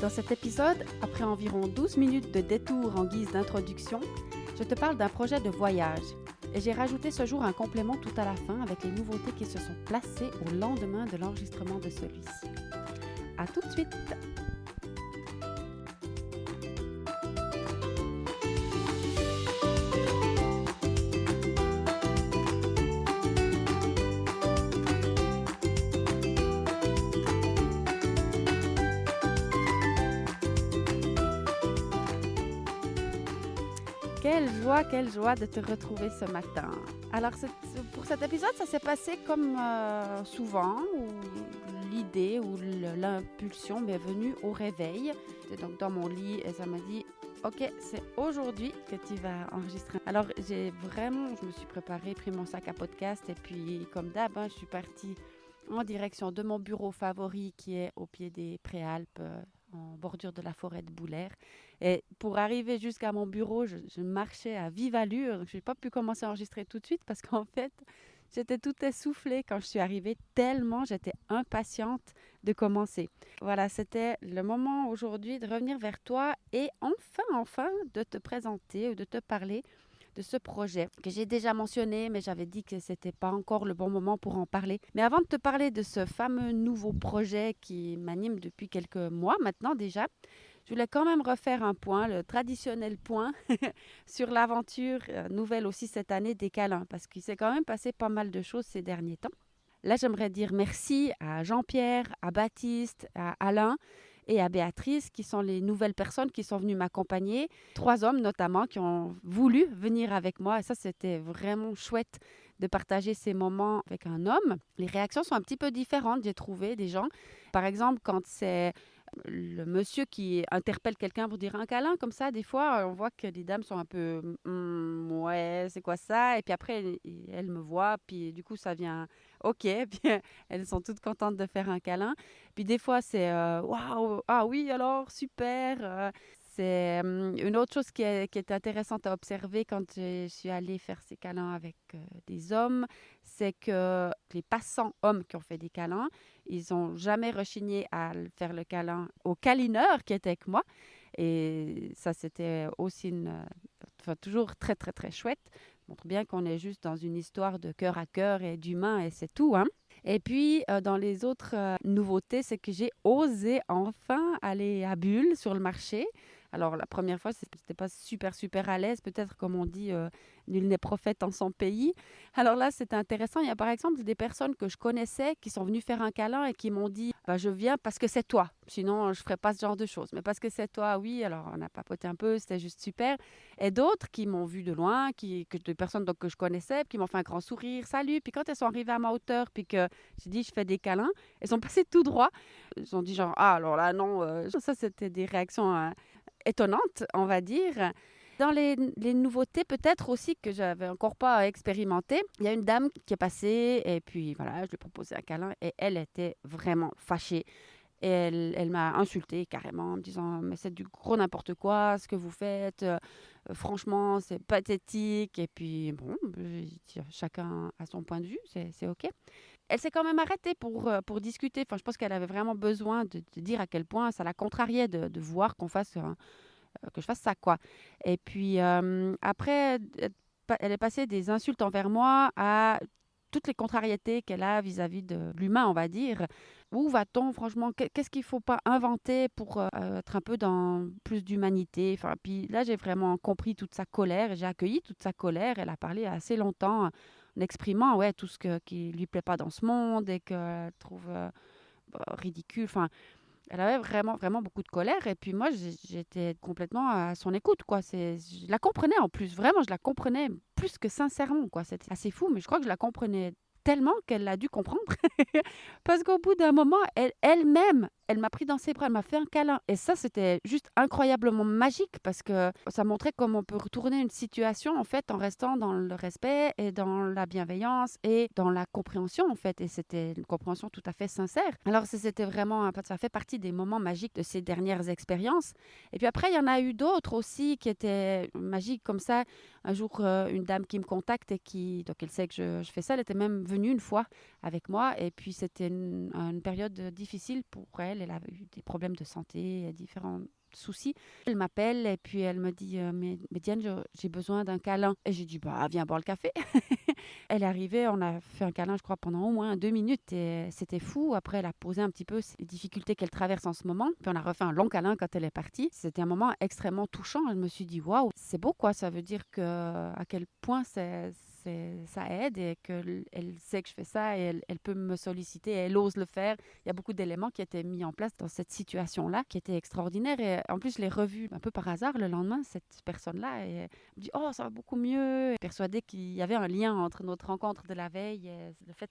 Dans cet épisode, après environ 12 minutes de détour en guise d'introduction, je te parle d'un projet de voyage. Et j'ai rajouté ce jour un complément tout à la fin avec les nouveautés qui se sont placées au lendemain de l'enregistrement de celui-ci. À tout de suite! Quelle joie de te retrouver ce matin. Alors, pour cet épisode, ça s'est passé comme souvent, où l'idée ou l'impulsion m'est venue au réveil. J'étais donc dans mon lit et ça m'a dit « Ok, c'est aujourd'hui que tu vas enregistrer. » Alors, je me suis préparée, pris mon sac à podcast et puis, comme d'hab, je suis partie en direction de mon bureau favori qui est au pied des Préalpes, en bordure de la forêt de Boulaire. Et pour arriver jusqu'à mon bureau, je marchais à vive allure. Je n'ai pas pu commencer à enregistrer tout de suite parce qu'en fait, j'étais toute essoufflée quand je suis arrivée, tellement j'étais impatiente de commencer. Voilà, c'était le moment aujourd'hui de revenir vers toi et enfin de te présenter ou de te parler de ce projet que j'ai déjà mentionné, mais j'avais dit que c'était pas encore le bon moment pour en parler. Mais avant de te parler de ce fameux nouveau projet qui m'anime depuis quelques mois maintenant déjà, je voulais quand même refaire un point, le traditionnel point, sur l'aventure nouvelle aussi cette année des câlins, parce qu'il s'est quand même passé pas mal de choses ces derniers temps. Là, j'aimerais dire merci à Jean-Pierre, à Baptiste, à Alain et à Béatrice, qui sont les nouvelles personnes qui sont venues m'accompagner. 3 hommes notamment qui ont voulu venir avec moi. Et ça, c'était vraiment chouette de partager ces moments avec un homme. Les réactions sont un petit peu différentes, j'ai trouvé, des gens. Par exemple, quand c'est le monsieur qui interpelle quelqu'un pour dire un câlin, comme ça, des fois, on voit que les dames sont un peu ouais, c'est quoi ça? Et puis après, elles me voient, puis du coup, ça vient OK, puis elles sont toutes contentes de faire un câlin. Puis des fois, c'est waouh, ah oui, alors super. C'est une autre chose qui est intéressante à observer quand je suis allée faire ces câlins avec des hommes, c'est que les passants hommes qui ont fait des câlins, ils n'ont jamais rechigné à faire le câlin au câlineur qui était avec moi. Et ça, c'était aussi toujours très, très, très chouette. Ça montre bien qu'on est juste dans une histoire de cœur à cœur et d'humain et c'est tout, hein. Et puis, dans les autres nouveautés, c'est que j'ai osé enfin aller à Bulle sur le marché. Alors, la première fois, c'était pas super à l'aise. Peut-être, comme on dit, nul n'est prophète en son pays. Alors là, c'était intéressant. Il y a par exemple des personnes que je connaissais qui sont venues faire un câlin et qui m'ont dit « Je viens parce que c'est toi. Sinon, je ne ferais pas ce genre de choses. Mais parce que c'est toi, oui. » Alors, on a papoté un peu. C'était juste super. Et d'autres qui m'ont vu de loin, des personnes donc, que je connaissais, qui m'ont fait un grand sourire. « Salut !» Puis quand elles sont arrivées à ma hauteur, puis que j'ai dit « Je fais des câlins », elles sont passées tout droit. Ils ont dit genre « Ah, alors là, non. » Ça, c'était des réactions étonnante, on va dire. Dans les nouveautés, peut-être aussi que j'avais encore pas expérimenté, il y a une dame qui est passée et puis voilà, je lui ai proposé un câlin et elle était vraiment fâchée. Et elle m'a insultée carrément en me disant « Mais c'est du gros n'importe quoi ce que vous faites. Franchement, c'est pathétique. » Et puis bon, chacun a son point de vue, c'est OK. Elle s'est quand même arrêtée pour discuter. Enfin, je pense qu'elle avait vraiment besoin de dire à quel point ça la contrariait de voir que je fasse ça, quoi. Et puis, après, elle est passée des insultes envers moi à toutes les contrariétés qu'elle a vis-à-vis de l'humain, on va dire. Où va-t-on, franchement? Qu'est-ce qu'il ne faut pas inventer pour être un peu dans plus d'humanité? Enfin, puis là, j'ai vraiment compris toute sa colère et j'ai accueilli toute sa colère. Elle a parlé assez longtemps en exprimant tout ce qui ne lui plaît pas dans ce monde et qu'elle trouve ridicule. Enfin, elle avait vraiment beaucoup de colère et puis moi, j'étais complètement à son écoute, quoi. Je la comprenais en plus, vraiment, je la comprenais plus que sincèrement, quoi. C'était assez fou, mais je crois que je la comprenais tellement qu'elle a dû comprendre. Parce qu'au bout d'un moment, elle-même, elle m'a pris dans ses bras, elle m'a fait un câlin. Et ça, c'était juste incroyablement magique parce que ça montrait comment on peut retourner une situation, en fait, en restant dans le respect et dans la bienveillance et dans la compréhension, en fait. Et c'était une compréhension tout à fait sincère. Alors, c'était vraiment, ça fait partie des moments magiques de ces dernières expériences. Et puis après, il y en a eu d'autres aussi qui étaient magiques comme ça. Un jour, une dame qui me contacte et donc elle sait que je fais ça, elle était même venue une fois avec moi. Et puis, c'était une période difficile pour elle. elle avait eu des problèmes de santé, différents soucis. Elle m'appelle et puis elle me dit mais Diane, j'ai besoin d'un câlin. Et j'ai dit bah viens boire le café. Elle est arrivée, on a fait un câlin, je crois, pendant au moins 2 minutes et c'était fou. Après, elle a posé un petit peu les difficultés qu'elle traverse en ce moment. Puis on a refait un long câlin quand elle est partie. C'était un moment extrêmement touchant. Je me suis dit waouh, c'est beau quoi. Ça veut dire à quel point ça aide et qu'elle sait que je fais ça et elle peut me solliciter et elle ose le faire. Il y a beaucoup d'éléments qui étaient mis en place dans cette situation-là qui était extraordinaire. Et en plus, je l'ai revue un peu par hasard le lendemain, cette personne-là. Et elle me dit « Oh, ça va beaucoup mieux ». Persuadée qu'il y avait un lien entre notre rencontre de la veille et le fait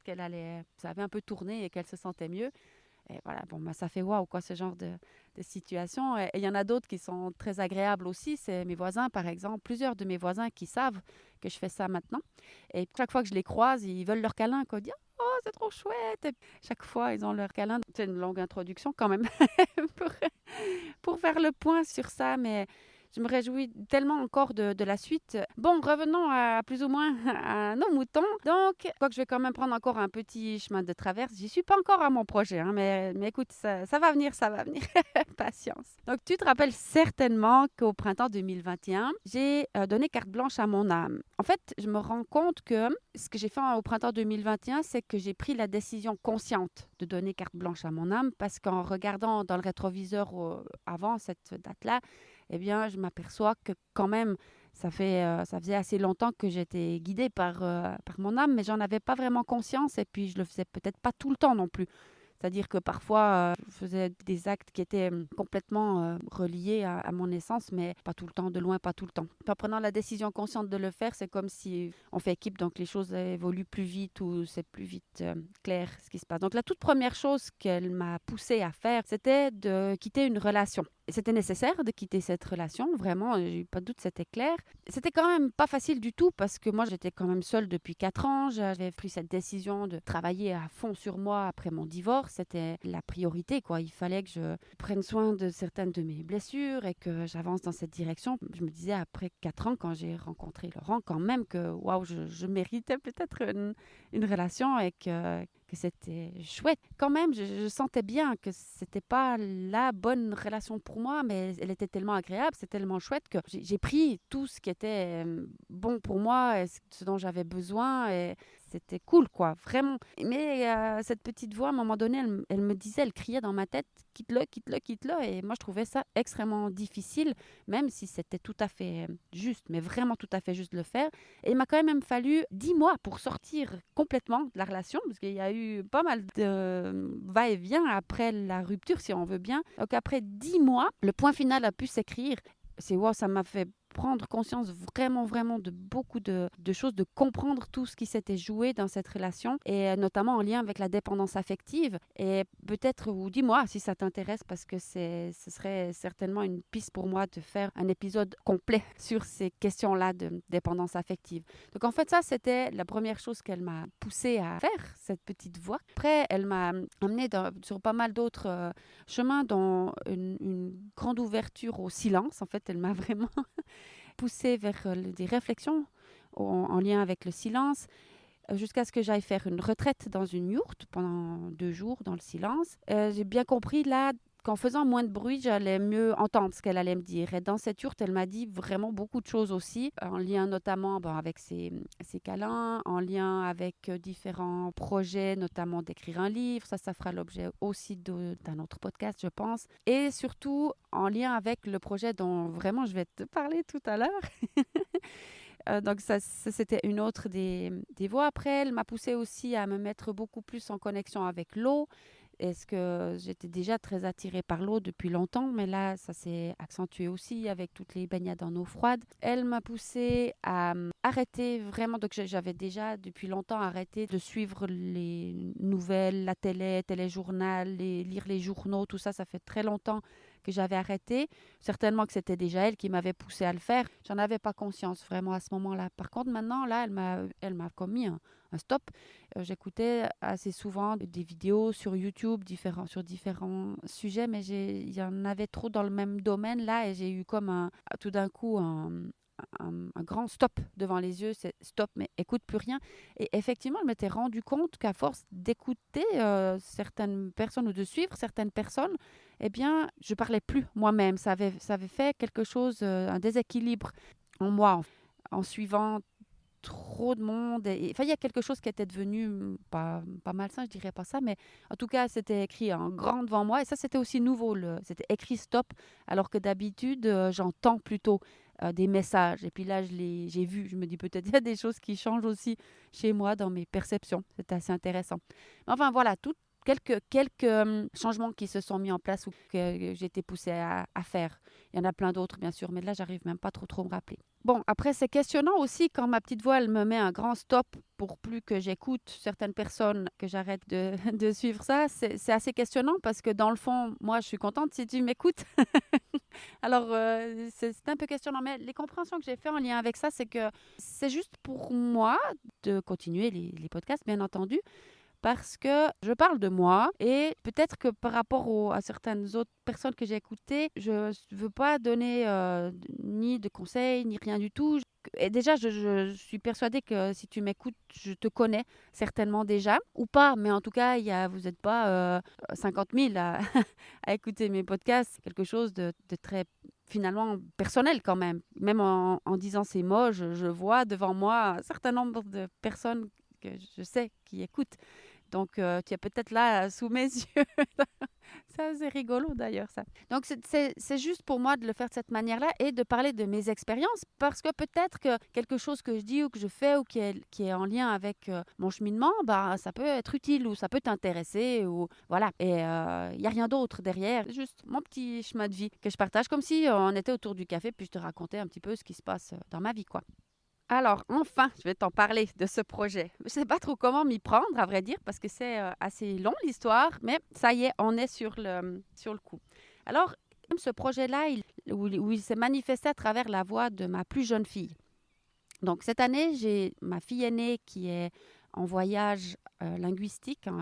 ça avait un peu tourné et qu'elle se sentait mieux. Et voilà, bon, ça fait waouh, quoi, ce genre de situation. Et il y en a d'autres qui sont très agréables aussi. C'est mes voisins, par exemple, plusieurs de mes voisins qui savent que je fais ça maintenant. Et chaque fois que je les croise, ils veulent leur câlin, quoi. Ils disent oh, c'est trop chouette. Et chaque fois, ils ont leur câlin. C'est une longue introduction quand même pour, pour faire le point sur ça. Mais je me réjouis tellement encore de la suite. Bon, revenons à plus ou moins à nos moutons. Donc, quoi que je vais quand même prendre encore un petit chemin de traverse. J'y suis pas encore à mon projet, hein, mais écoute, ça va venir, ça va venir. Patience. Donc, tu te rappelles certainement qu'au printemps 2021, j'ai donné carte blanche à mon âme. En fait, je me rends compte que ce que j'ai fait au printemps 2021, c'est que j'ai pris la décision consciente de donner carte blanche à mon âme parce qu'en regardant dans le rétroviseur avant cette date-là, eh bien, je m'aperçois que quand même, ça faisait assez longtemps que j'étais guidée par mon âme, mais j'en avais pas vraiment conscience et puis je le faisais peut-être pas tout le temps non plus. C'est-à-dire que parfois, je faisais des actes qui étaient complètement reliés à mon essence, mais pas tout le temps, de loin, pas tout le temps. En prenant la décision consciente de le faire, c'est comme si on fait équipe, donc les choses évoluent plus vite ou c'est plus vite clair ce qui se passe. Donc la toute première chose qu'elle m'a poussée à faire, c'était de quitter une relation. Et c'était nécessaire de quitter cette relation, vraiment, j'ai eu pas de doute, c'était clair. C'était quand même pas facile du tout parce que moi, j'étais quand même seule depuis 4 ans. J'avais pris cette décision de travailler à fond sur moi après mon divorce. C'était la priorité, quoi. Il fallait que je prenne soin de certaines de mes blessures et que j'avance dans cette direction. Je me disais après 4 ans, quand j'ai rencontré Laurent, quand même que waouh, je méritais peut-être une relation et que c'était chouette. Quand même, je sentais bien que c'était pas la bonne relation pour moi, mais elle était tellement agréable, c'est tellement chouette que j'ai pris tout ce qui était bon pour moi, et ce dont j'avais besoin, et c'était cool, quoi, vraiment. Mais cette petite voix, à un moment donné, elle me disait, elle criait dans ma tête, quitte-le, quitte-le, quitte-le, et moi, je trouvais ça extrêmement difficile, même si c'était tout à fait juste, mais vraiment tout à fait juste de le faire. Et il m'a quand même fallu 10 mois pour sortir complètement de la relation, parce qu'il y a eu pas mal de va-et-vient après la rupture, si on veut bien. Donc après 10 mois, le point final a pu s'écrire. C'est wow, ça m'a fait prendre conscience vraiment, vraiment de beaucoup de choses, de comprendre tout ce qui s'était joué dans cette relation, et notamment en lien avec la dépendance affective. Et peut-être, ou dis-moi si ça t'intéresse, parce que ce serait certainement une piste pour moi de faire un épisode complet sur ces questions-là de dépendance affective. Donc en fait, ça, c'était la première chose qu'elle m'a poussée à faire, cette petite voix. Après, elle m'a amenée sur pas mal d'autres chemins, dont une grande ouverture au silence. En fait, elle m'a vraiment poussée vers des réflexions en lien avec le silence, jusqu'à ce que j'aille faire une retraite dans une yourte pendant 2 jours dans le silence. J'ai bien compris là qu'en faisant moins de bruit, j'allais mieux entendre ce qu'elle allait me dire. Et dans cette yourte, elle m'a dit vraiment beaucoup de choses aussi, en lien notamment avec ses câlins, en lien avec différents projets, notamment d'écrire un livre. Ça fera l'objet aussi d'un autre podcast, je pense. Et surtout, en lien avec le projet dont vraiment je vais te parler tout à l'heure. Donc ça, c'était une autre des voies. Après, elle m'a poussée aussi à me mettre beaucoup plus en connexion avec l'eau. Est-ce que j'étais déjà très attirée par l'eau depuis longtemps, mais là, ça s'est accentué aussi avec toutes les baignades en eau froide. Elle m'a poussée à arrêter vraiment, donc j'avais déjà depuis longtemps arrêté de suivre les nouvelles, la téléjournal, lire les journaux, tout ça, ça fait très longtemps que j'avais arrêté. Certainement que c'était déjà elle qui m'avait poussée à le faire. J'en avais pas conscience vraiment à ce moment-là. Par contre, maintenant, là, elle m'a commis un stop. J'écoutais assez souvent des vidéos sur YouTube sur différents sujets, mais il y en avait trop dans le même domaine là, et j'ai eu comme tout d'un coup un grand stop devant les yeux, c'est stop, mais écoute plus rien. Et effectivement, je m'étais rendu compte qu'à force d'écouter certaines personnes ou de suivre certaines personnes, eh bien, je parlais plus moi-même. Ça avait fait quelque chose, un déséquilibre en moi, en suivant trop de monde. Enfin, il y a quelque chose qui était devenu pas malsain, je dirais pas ça, mais en tout cas, c'était écrit en grand devant moi. Et ça, c'était aussi nouveau. C'était écrit stop, alors que d'habitude, j'entends plutôt des messages. Et puis là, j'ai vu, je me dis peut-être il y a des choses qui changent aussi chez moi dans mes perceptions. C'est assez intéressant. Enfin, voilà, quelques changements qui se sont mis en place ou que j'ai été poussée à faire. Il y en a plein d'autres, bien sûr, mais là, j'arrive même pas trop me rappeler. Bon, après, c'est questionnant aussi quand ma petite voix, elle me met un grand stop pour plus que j'écoute certaines personnes, que j'arrête de, de suivre ça. C'est assez questionnant parce que dans le fond, moi, je suis contente si tu m'écoutes. Alors, c'est un peu questionnant, mais les compréhensions que j'ai fait en lien avec ça, c'est que c'est juste pour moi de continuer les podcasts, bien entendu, parce que je parle de moi et peut-être que par rapport à certaines autres personnes que j'ai écoutées, je ne veux pas donner ni de conseils, ni rien du tout. Et déjà, je suis persuadée que si tu m'écoutes, je te connais certainement déjà, ou pas, mais en tout cas, vous n'êtes pas 50 000 à écouter mes podcasts. C'est quelque chose de très finalement personnel quand même. Même en disant ces mots, je vois devant moi un certain nombre de personnes que je sais qui écoutent. Donc, tu es peut-être là sous mes yeux. Ça, c'est rigolo d'ailleurs, ça. Donc, c'est juste pour moi de le faire de cette manière-là et de parler de mes expériences parce que peut-être que quelque chose que je dis ou que je fais ou qui est en lien avec mon cheminement, bah, ça peut être utile ou ça peut t'intéresser. Ou voilà. Et il n'y a rien d'autre derrière. Juste mon petit chemin de vie que je partage comme si on était autour du café puis je te racontais un petit peu ce qui se passe dans ma vie, quoi. Alors, enfin, je vais t'en parler de ce projet. Je ne sais pas trop comment m'y prendre, à vrai dire, parce que c'est assez long l'histoire, mais ça y est, on est sur le coup. Alors, ce projet-là, où il s'est manifesté à travers la voix de ma plus jeune fille. Donc, cette année, j'ai ma fille aînée qui est en voyage linguistique. Elle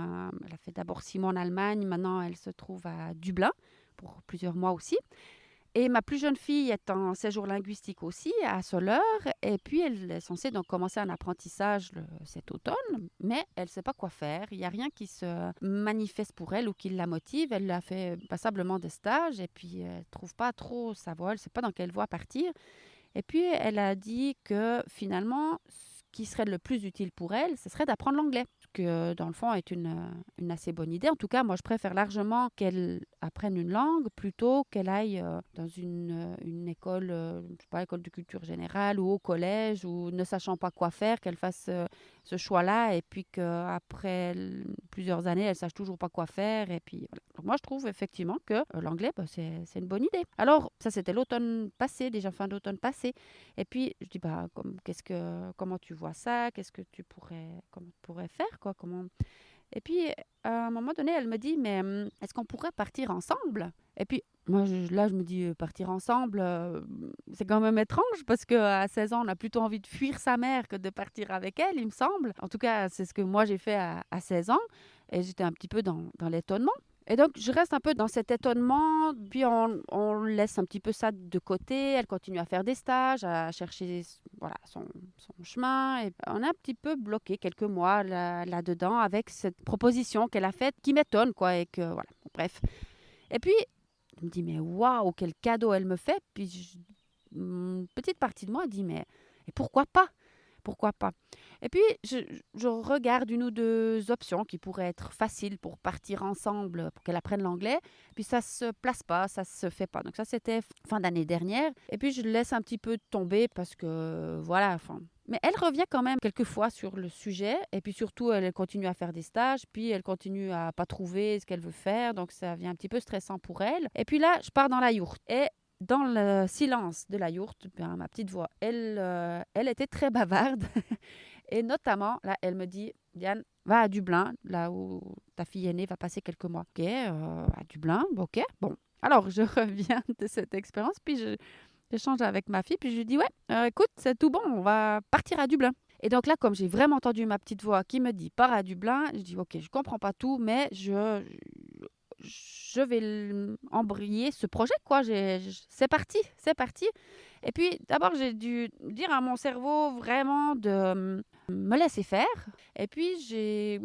a fait d'abord 6 mois en Allemagne, maintenant elle se trouve à Dublin pour plusieurs mois aussi. Et ma plus jeune fille est en séjour linguistique aussi à Soleure. Et puis, elle est censée donc commencer un apprentissage cet automne, mais elle ne sait pas quoi faire. Il n'y a rien qui se manifeste pour elle ou qui la motive. Elle a fait passablement de stages et puis elle ne trouve pas trop sa voie. Elle ne sait pas dans quelle voie partir. Et puis, elle a dit que finalement, ce qui serait le plus utile pour elle, ce serait d'apprendre l'anglais. Ce que, dans le fond, est une assez bonne idée. En tout cas, moi, je préfère largement qu'elle apprenne une langue plutôt qu'elle aille dans une école, je sais pas, école de culture générale ou au collège, ou ne sachant pas quoi faire, qu'elle fasse ce choix-là et puis qu'après plusieurs années, elle ne sache toujours pas quoi faire. Et puis, voilà. Donc, moi, je trouve effectivement que l'anglais, bah, c'est une bonne idée. Alors, ça, c'était l'automne passé, déjà fin d'automne passé. Et puis, je dis, bah, comment tu vois ça? Comment tu pourrais faire, quoi? Et puis, à un moment donné, elle me dit, mais est-ce qu'on pourrait partir ensemble? Et puis, moi, là, je me dis, partir ensemble, c'est quand même étrange parce qu'à 16 ans, on a plutôt envie de fuir sa mère que de partir avec elle, il me semble. En tout cas, c'est ce que moi, j'ai fait à 16 ans. Et j'étais un petit peu dans l'étonnement. Et donc, je reste un peu dans cet étonnement, puis on laisse un petit peu ça de côté. Elle continue à faire des stages, à chercher voilà, son chemin. Et on est un petit peu bloqué quelques mois là-dedans avec cette proposition qu'elle a faite qui m'étonne, quoi. Et que, voilà, bref. Et puis, je me dis, mais waouh, quel cadeau elle me fait. Puis, une petite partie de moi dit, mais et pourquoi pas? Pourquoi pas? Et puis, je regarde une ou deux options qui pourraient être faciles pour partir ensemble, pour qu'elle apprenne l'anglais. Puis, ça se place pas, ça se fait pas. Donc, ça, c'était fin d'année dernière. Et puis, je laisse un petit peu tomber parce que, voilà, enfin... Mais elle revient quand même quelquefois sur le sujet. Et puis, surtout, elle continue à faire des stages. Puis, elle continue à pas trouver ce qu'elle veut faire. Donc, ça devient un petit peu stressant pour elle. Et puis là, je pars dans la yourte. Et dans le silence de la yourte, ben, ma petite voix, elle était très bavarde. Et notamment, là, elle me dit, Diane, va à Dublin, là où ta fille aînée va passer quelques mois. Ok, à Dublin, ok, bon. Alors, je reviens de cette expérience, puis j'échange avec ma fille, puis je lui dis, ouais, écoute, c'est tout bon, on va partir à Dublin. Et donc là, comme j'ai vraiment entendu ma petite voix qui me dit, pars à Dublin, je dis, ok, je comprends pas tout, mais je vais embrayer ce projet, quoi. C'est parti, c'est parti. Et puis, d'abord, j'ai dû dire à mon cerveau vraiment de me laisser faire. Et puis, j'ai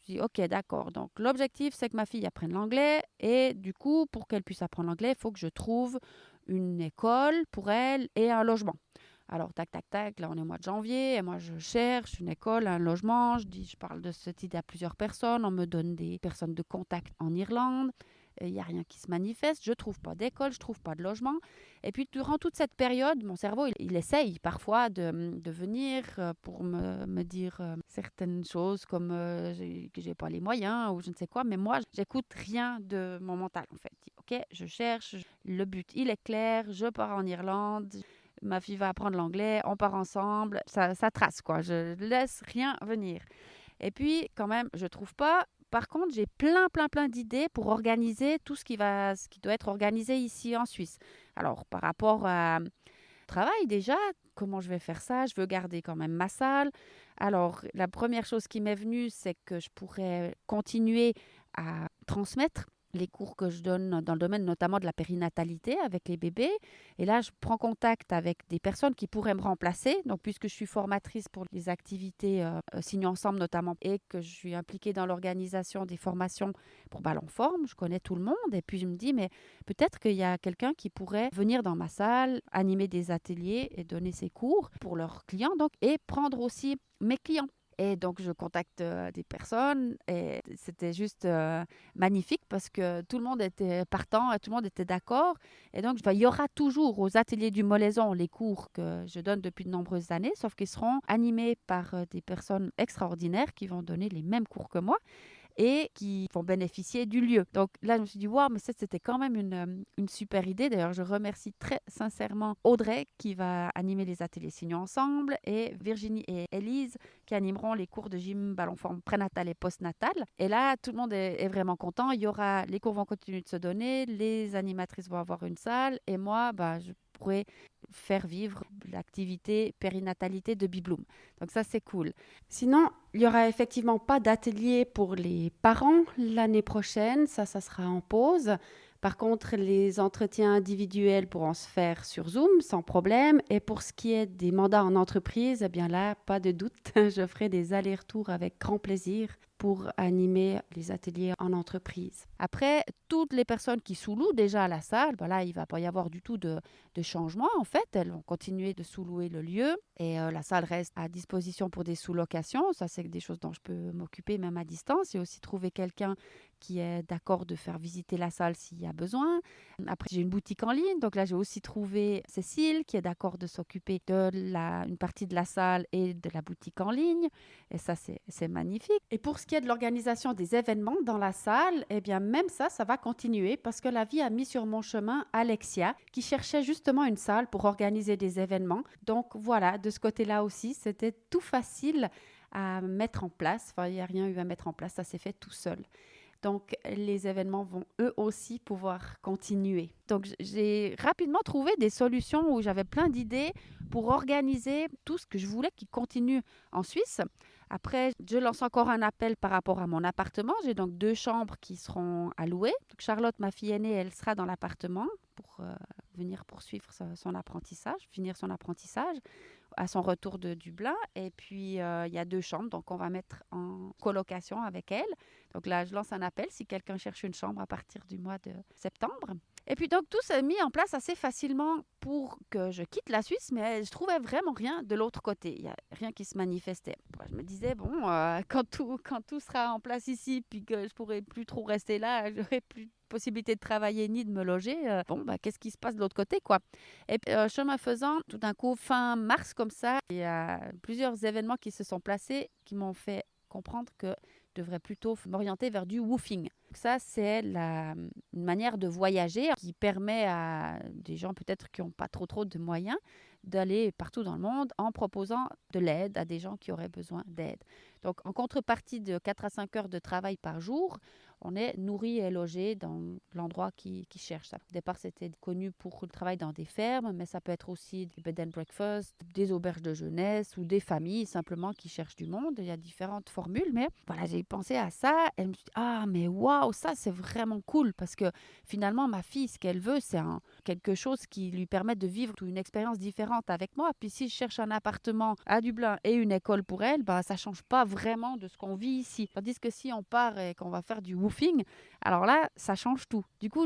dit, OK, d'accord. Donc, l'objectif, c'est que ma fille apprenne l'anglais. Et du coup, pour qu'elle puisse apprendre l'anglais, il faut que je trouve une école pour elle et un logement. Alors, tac, tac, tac, là, on est au mois de janvier, et moi, je cherche une école, un logement. Je parle de cette idée à plusieurs personnes. On me donne des personnes de contact en Irlande. Il n'y a rien qui se manifeste. Je ne trouve pas d'école, je ne trouve pas de logement. Et puis, durant toute cette période, mon cerveau, il essaye parfois de venir pour me dire certaines choses comme que je n'ai pas les moyens ou je ne sais quoi. Mais moi, j'écoute rien de mon mental, en fait. OK, je cherche. Le but, il est clair. Je pars en Irlande. Ma fille va apprendre l'anglais, on part ensemble, ça trace quoi, je laisse rien venir. Et puis quand même, je trouve pas. Par contre, j'ai plein d'idées pour organiser tout ce qui doit être organisé ici en Suisse. Alors par rapport à travail déjà, comment je vais faire ça? Je veux garder quand même ma salle. Alors la première chose qui m'est venue, c'est que je pourrais continuer à transmettre les cours que je donne dans le domaine notamment de la périnatalité avec les bébés. Et là, je prends contact avec des personnes qui pourraient me remplacer. Donc, puisque je suis formatrice pour les activités Signons Ensemble notamment et que je suis impliquée dans l'organisation des formations pour Ballon Forme, je connais tout le monde. Et puis, je me dis, mais peut-être qu'il y a quelqu'un qui pourrait venir dans ma salle, animer des ateliers et donner ses cours pour leurs clients donc, et prendre aussi mes clients. Et donc, je contacte des personnes et c'était juste magnifique parce que tout le monde était partant et tout le monde était d'accord. Et donc, il y aura toujours aux ateliers du Molaison les cours que je donne depuis de nombreuses années, sauf qu'ils seront animés par des personnes extraordinaires qui vont donner les mêmes cours que moi et qui vont bénéficier du lieu. Donc là, je me suis dit, waouh, mais c'était quand même une super idée. D'ailleurs, je remercie très sincèrement Audrey qui va animer les ateliers Signons Ensemble et Virginie et Élise qui animeront les cours de gym ballon forme prénatal et postnatal. Et là, tout le monde est vraiment content. Les cours vont continuer de se donner, les animatrices vont avoir une salle et moi, je pourrais faire vivre l'activité périnatalité de Bibloom. Donc ça, c'est cool. Sinon, il n'y aura effectivement pas d'atelier pour les parents l'année prochaine. Ça sera en pause. Par contre, les entretiens individuels pourront se faire sur Zoom sans problème. Et pour ce qui est des mandats en entreprise, eh bien là, pas de doute, je ferai des allers-retours avec grand plaisir pour animer les ateliers en entreprise. Après, toutes les personnes qui sous-louent déjà la salle, là, il ne va pas y avoir du tout de changement. En fait, elles vont continuer de sous-louer le lieu et la salle reste à disposition pour des sous-locations. Ça, c'est des choses dont je peux m'occuper même à distance et aussi trouver quelqu'un qui est d'accord de faire visiter la salle s'il y a besoin. Après, j'ai une boutique en ligne. Donc là, j'ai aussi trouvé Cécile qui est d'accord de s'occuper de une partie de la salle et de la boutique en ligne. Et ça, c'est magnifique. Et pour ce qui est de l'organisation des événements dans la salle, eh bien, même ça va continuer parce que la vie a mis sur mon chemin Alexia qui cherchait justement une salle pour organiser des événements. Donc voilà, de ce côté-là aussi, c'était tout facile à mettre en place. Enfin, il n'y a rien eu à mettre en place, ça s'est fait tout seul. Donc, les événements vont eux aussi pouvoir continuer. Donc, j'ai rapidement trouvé des solutions où j'avais plein d'idées pour organiser tout ce que je voulais qui continue en Suisse. Après, je lance encore un appel par rapport à mon appartement. J'ai donc 2 chambres qui seront à louer. Donc, Charlotte, ma fille aînée, elle sera dans l'appartement pour venir poursuivre son apprentissage, finir son apprentissage à son retour de Dublin. Et puis, il y a 2 chambres, donc on va mettre en colocation avec elle. Donc là, je lance un appel si quelqu'un cherche une chambre à partir du mois de septembre. Et puis donc, tout s'est mis en place assez facilement pour que je quitte la Suisse, mais je trouvais vraiment rien de l'autre côté. Il n'y a rien qui se manifestait. Je me disais, quand tout sera en place ici, puis que je ne pourrai plus trop rester là, je n'aurai plus de possibilité de travailler ni de me loger, qu'est-ce qui se passe de l'autre côté, quoi. Et puis, chemin faisant, tout d'un coup, fin mars comme ça, il y a plusieurs événements qui se sont placés qui m'ont fait comprendre que je devrais plutôt m'orienter vers du woofing. Donc ça, c'est une manière de voyager qui permet à des gens peut-être qui n'ont pas trop de moyens d'aller partout dans le monde en proposant de l'aide à des gens qui auraient besoin d'aide. Donc, en contrepartie de 4 à 5 heures de travail par jour, on est nourri et logé dans l'endroit qui cherche. Au départ, c'était connu pour le travail dans des fermes, mais ça peut être aussi des bed and breakfast, des auberges de jeunesse ou des familles simplement qui cherchent du monde. Il y a différentes formules, mais voilà, j'ai pensé à ça. Elle me dit, ah, mais waouh, ça c'est vraiment cool parce que finalement, ma fille, ce qu'elle veut, c'est quelque chose qui lui permet de vivre une expérience différente avec moi. Puis si je cherche un appartement à Dublin et une école pour elle, bah, ça ne change pas vraiment de ce qu'on vit ici. Tandis que si on part et qu'on va faire du woofing, alors là, ça change tout. Du coup,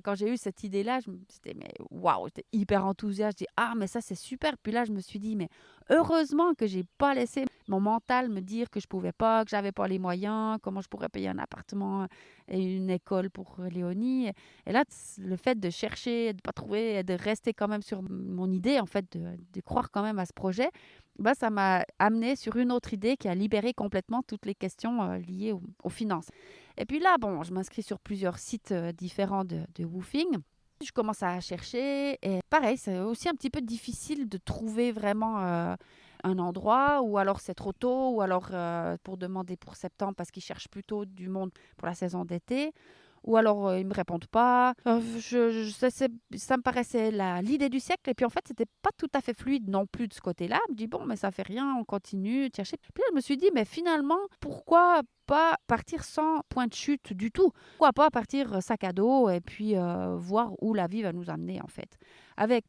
quand j'ai eu cette idée-là, j'étais mais waouh, j'étais hyper enthousiaste. Je dis ah mais ça c'est super. Puis là, je me suis dit mais heureusement que j'ai pas laissé mon mental me dire que je pouvais pas, que j'avais pas les moyens, comment je pourrais payer un appartement et une école pour Léonie. Et là, le fait de chercher, de pas trouver, et de rester quand même sur mon idée, en fait, de croire quand même à ce projet, bah, ça m'a amené sur une autre idée qui a libéré complètement toutes les questions liées aux finances. Et puis là, bon, je m'inscris sur plusieurs sites différents de woofing. Je commence à chercher et pareil, c'est aussi un petit peu difficile de trouver vraiment un endroit ou alors c'est trop tôt ou alors pour demander pour septembre parce qu'ils cherchent plutôt du monde pour la saison d'été. Ou alors, ils ne me répondent pas. Ça me paraissait l'idée du siècle. Et puis, en fait, c'était pas tout à fait fluide non plus de ce côté-là. Je me dis, bon, mais ça fait rien, on continue de chercher. Puis là, je me suis dit, mais finalement, pourquoi pas partir sans point de chute du tout? Pourquoi pas partir sac à dos et puis voir où la vie va nous amener, en fait.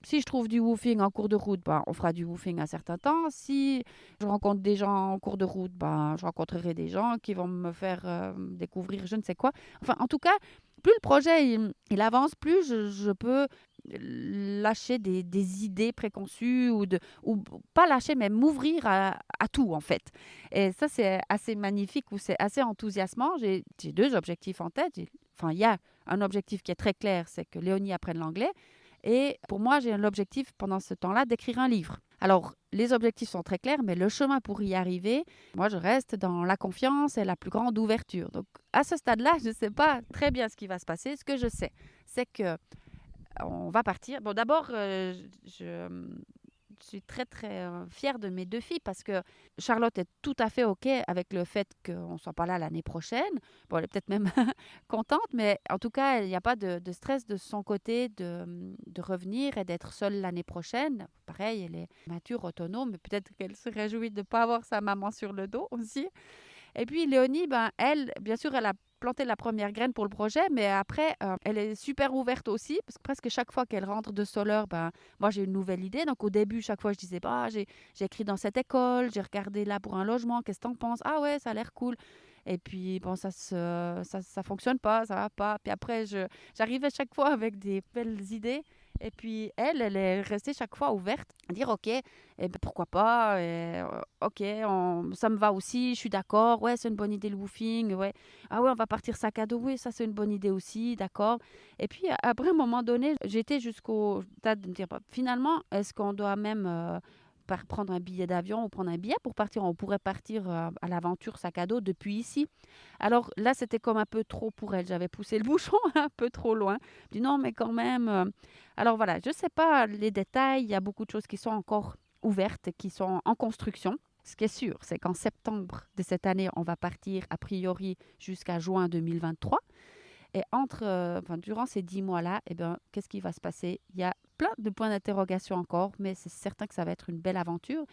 Si je trouve du woofing en cours de route, ben, on fera du woofing un certain temps. Si je rencontre des gens en cours de route, ben, je rencontrerai des gens qui vont me faire découvrir je ne sais quoi. Enfin, en tout cas, plus le projet il avance, plus je peux lâcher des idées préconçues ou pas lâcher, mais m'ouvrir à tout, en fait. Et ça, c'est assez magnifique ou c'est assez enthousiasmant. J'ai deux objectifs en tête. Il y a un objectif qui est très clair, c'est que Léonie apprenne l'anglais. Et pour moi, j'ai l'objectif pendant ce temps-là d'écrire un livre. Alors, les objectifs sont très clairs, mais le chemin pour y arriver, moi, je reste dans la confiance et la plus grande ouverture. Donc, à ce stade-là, je ne sais pas très bien ce qui va se passer. Ce que je sais, c'est que on va partir. Bon, d'abord, je suis très, très fière de mes deux filles parce que Charlotte est tout à fait OK avec le fait qu'on ne soit pas là l'année prochaine. Bon, elle est peut-être même contente, mais en tout cas, il n'y a pas de stress de son côté de revenir et d'être seule l'année prochaine. Pareil, elle est mature, autonome, mais peut-être qu'elle se réjouit de ne pas avoir sa maman sur le dos aussi. Et puis Léonie, ben, elle, bien sûr, elle a planté la première graine pour le projet, mais après, elle est super ouverte aussi, parce que presque chaque fois qu'elle rentre de Soleure, ben, moi, j'ai une nouvelle idée. Donc, au début, chaque fois, je disais, bah, j'ai écrit dans cette école, j'ai regardé là pour un logement, qu'est-ce que t'en penses? Ah ouais, ça a l'air cool. Et puis, bon, ça fonctionne pas, ça va pas. Puis après, j'arrivais chaque fois avec des belles idées. Et puis, elle est restée chaque fois ouverte à dire, OK, pourquoi pas, OK, ça me va aussi, je suis d'accord, ouais, c'est une bonne idée le woofing, ouais. Ah ouais, on va partir sac à dos, oui, ça c'est une bonne idée aussi, d'accord. Et puis, après, à un moment donné, j'étais jusqu'au stade de me dire, bah, finalement, est-ce qu'on doit même prendre un billet d'avion ou prendre un billet pour partir? On pourrait partir à l'aventure sac à dos depuis ici. Alors là, c'était comme un peu trop pour elle. J'avais poussé le bouchon un peu trop loin. Je dis non, mais quand même. Alors voilà, je ne sais pas les détails. Il y a beaucoup de choses qui sont encore ouvertes, qui sont en construction. Ce qui est sûr, c'est qu'en septembre de cette année, on va partir a priori jusqu'à juin 2023. Et durant ces 10 mois-là, qu'est-ce qui va se passer? Il y a plein de points d'interrogation encore, mais c'est certain que ça va être une belle aventure.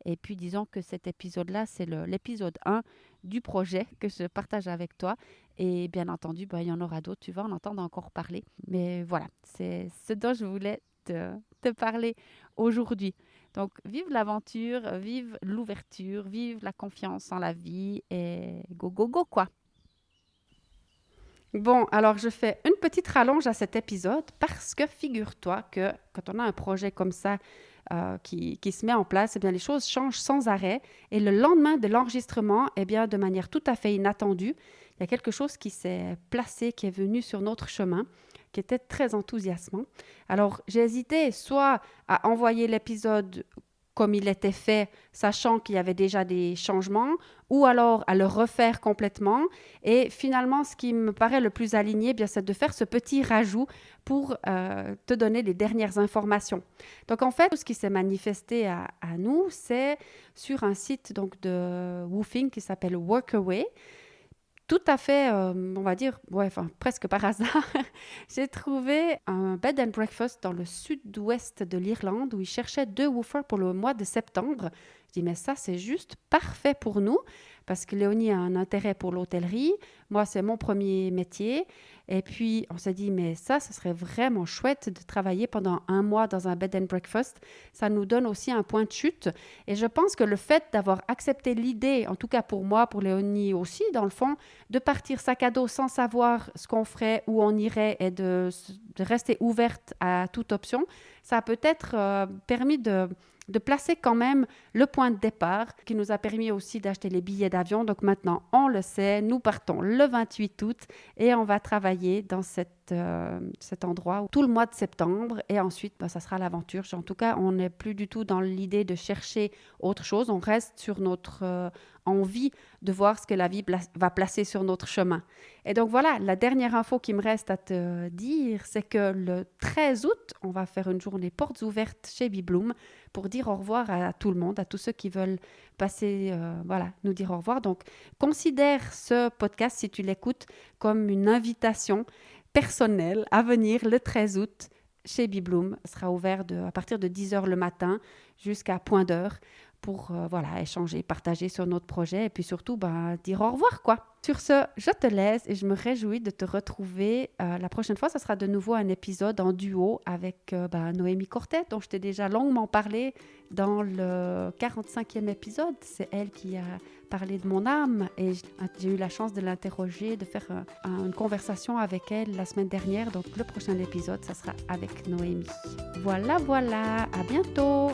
Et puis, disons que cet épisode-là, c'est l'épisode 1 du projet que je partage avec toi. Et bien entendu, il y en aura d'autres, tu vas en entendre encore parler. Mais voilà, c'est ce dont je voulais te parler aujourd'hui. Donc, vive l'aventure, vive l'ouverture, vive la confiance en la vie et go, go, go, quoi. Bon, alors je fais une petite rallonge à cet épisode parce que figure-toi que quand on a un projet comme ça qui se met en place, les choses changent sans arrêt. Et le lendemain de l'enregistrement, de manière tout à fait inattendue, il y a quelque chose qui s'est placé, qui est venu sur notre chemin, qui était très enthousiasmant. Alors, j'ai hésité soit à envoyer l'épisode comme il était fait, sachant qu'il y avait déjà des changements, ou alors à le refaire complètement. Et finalement, ce qui me paraît le plus aligné, c'est de faire ce petit rajout pour te donner les dernières informations. Donc en fait, ce qui s'est manifesté à nous, c'est sur un site donc, de woofing qui s'appelle Workaway, tout à fait, on va dire, ouais, enfin, presque par hasard, j'ai trouvé un bed and breakfast dans le sud-ouest de l'Irlande où ils cherchaient 2 woofers pour le mois de septembre. Je dis, mais ça, c'est juste parfait pour nous parce que Léonie a un intérêt pour l'hôtellerie. Moi, c'est mon premier métier. Et puis, on s'est dit, mais ça serait vraiment chouette de travailler pendant un mois dans un bed and breakfast. Ça nous donne aussi un point de chute. Et je pense que le fait d'avoir accepté l'idée, en tout cas pour moi, pour Léonie aussi, dans le fond, de partir sac à dos sans savoir ce qu'on ferait, où on irait et de rester ouverte à toute option, ça a peut-être permis de placer quand même le point de départ qui nous a permis aussi d'acheter les billets d'avion. Donc maintenant, on le sait, nous partons le 28 août et on va travailler dans cet endroit tout le mois de septembre et ensuite, ça sera l'aventure. En tout cas, on n'est plus du tout dans l'idée de chercher autre chose. On reste sur notre envie de voir ce que la vie va placer sur notre chemin. Et donc voilà, la dernière info qui me reste à te dire, c'est que le 13 août, on va faire une journée portes ouvertes chez Bibloom pour dire au revoir à tout le monde, à tous ceux qui veulent passer, nous dire au revoir. Donc, considère ce podcast, si tu l'écoutes, comme une invitation personnelle à venir le 13 août chez Bibloom. Ce sera ouvert à partir de 10h le matin jusqu'à point d'heure pour échanger, partager sur notre projet et puis surtout dire au revoir, quoi. Sur ce, je te laisse et je me réjouis de te retrouver la prochaine fois. Ce sera de nouveau un épisode en duo avec Noémie Cortet, dont je t'ai déjà longuement parlé dans le 45e épisode. C'est elle qui a parlé de mon âme et j'ai eu la chance de l'interroger, de faire une conversation avec elle la semaine dernière. Donc le prochain épisode, ça sera avec Noémie. Voilà, à bientôt!